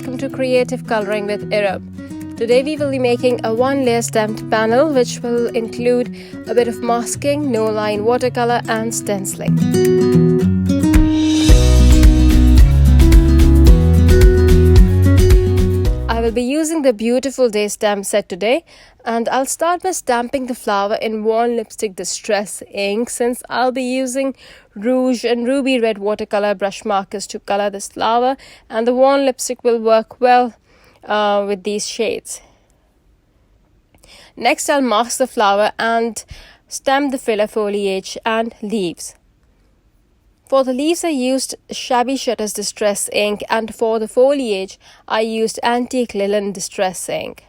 welcome to Creative Coloring with Erum. Today we will be making a one-layer stamped panel which will include a bit of masking, no-line watercolor and stenciling. I will be using the Beautiful Day stamp set today, and I'll start by stamping the flower in Worn Lipstick Distress ink, since I'll be using rouge and ruby red watercolor brush markers to color this flower, and the worn lipstick will work well with these shades. Next, I'll mask the flower and stamp the filler foliage and leaves. For the leaves, I used Shabby Shutters Distress ink, and for the foliage, I used Antique Linen Distress ink.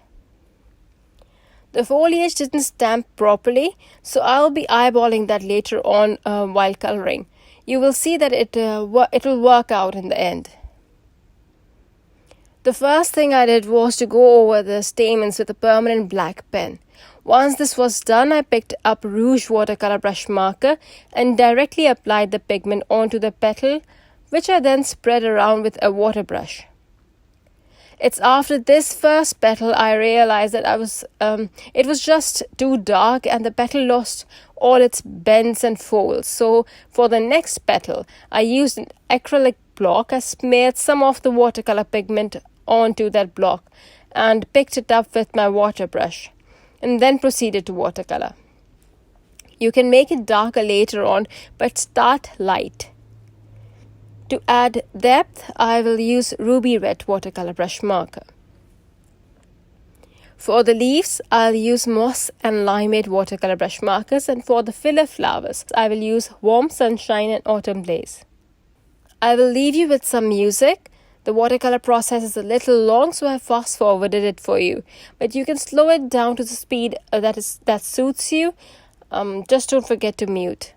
The foliage didn't stamp properly, so I'll be eyeballing that later on while coloring. You will see that it will work out in the end. The first thing I did was to go over the stamens with a permanent black pen. Once this was done, I picked up Rouge Watercolor Brush Marker and directly applied the pigment onto the petal, which I then spread around with a water brush. It's after this first petal I realized that it was just too dark and the petal lost all its bends and folds. So for the next petal, I used an acrylic block. I smeared some of the watercolor pigment onto that block and picked it up with my water brush, and then proceeded to watercolor. You can make it darker later on, but start light. To add depth, I will use Ruby Red Watercolor Brush Marker. For the leaves, I'll use Moss and Limeade Watercolor Brush Markers, and for the filler flowers, I will use Warm Sunshine and Autumn Blaze. I will leave you with some music. The watercolor process is a little long, so I fast forwarded it for you. But you can slow it down to the speed that suits you. Just don't forget to mute.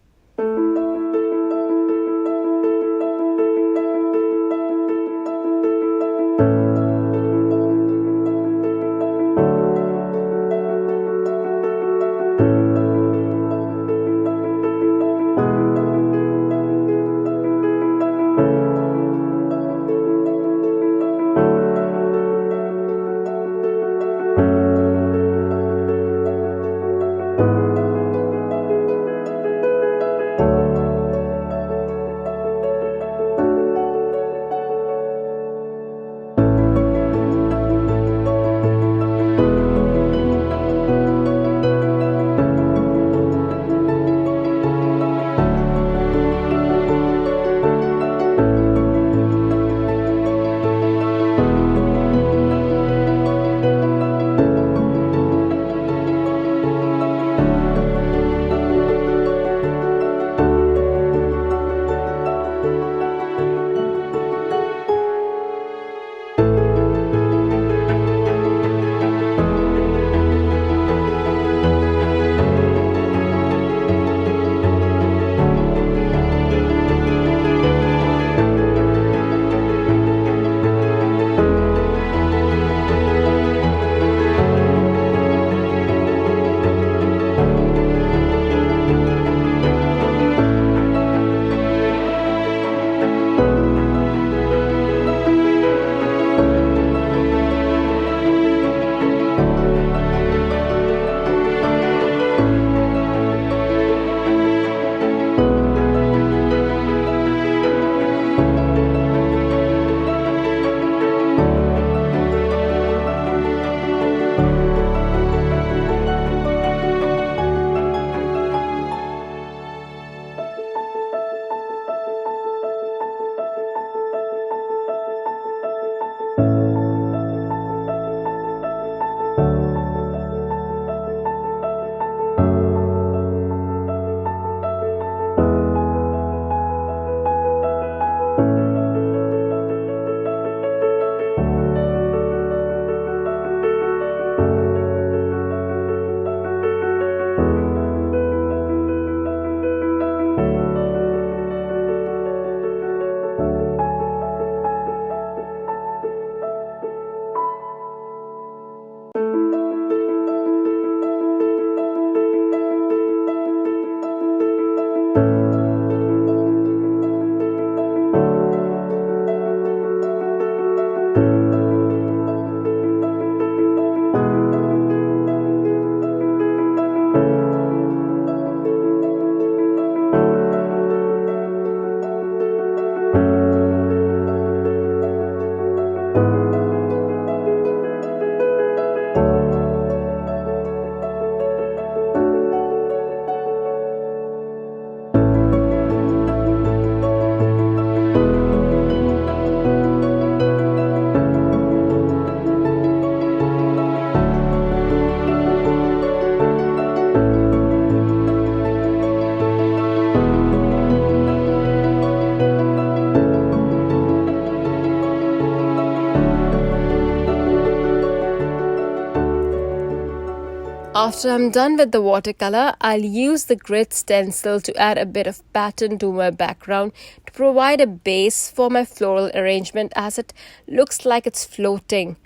After I'm done with the watercolor, I'll use the Grid Stencil to add a bit of pattern to my background to provide a base for my floral arrangement as it looks like it's floating.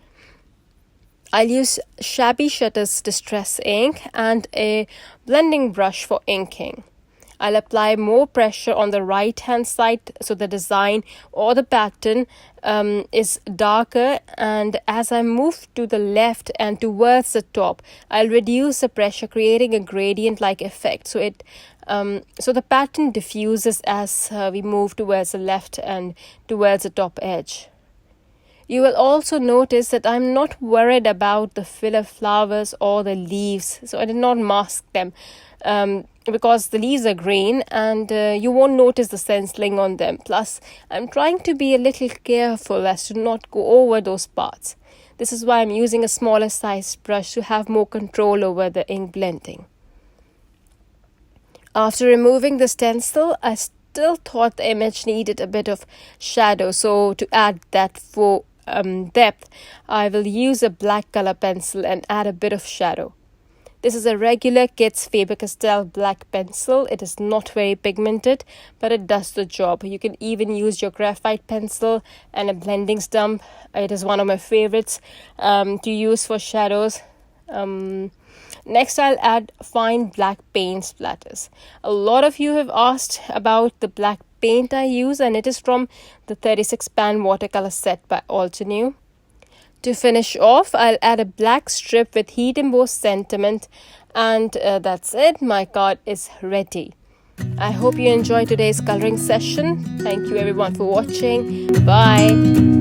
I'll use Shabby Shutter's Distress ink and a blending brush for inking. I'll apply more pressure on the right hand side so the design or the pattern is darker, and as I move to the left and towards the top, I'll reduce the pressure, creating a gradient like effect so the pattern diffuses as we move towards the left and towards the top edge. You will also notice that I'm not worried about the filler flowers or the leaves, so I did not mask them because the leaves are green and you won't notice the stenciling on them. Plus, I'm trying to be a little careful as to not go over those parts. This is why I'm using a smaller size brush to have more control over the ink blending. After removing the stencil, I still thought the image needed a bit of shadow, so to add that for depth, I will use a black color pencil and add a bit of shadow. This is a regular Kits Faber-Castell black pencil. It is not very pigmented, but it does the job. You can even use your graphite pencil and a blending stump. It is one of my favorites to use for shadows. Next, I'll add fine black paint splatters. A lot of you have asked about the black paint I use, and it is from the 36 pan watercolor set by Altenew. To finish off, I'll add a black strip with heat embossed sentiment, and that's it. My card is ready. I hope you enjoyed today's coloring session. Thank you everyone for watching. Bye.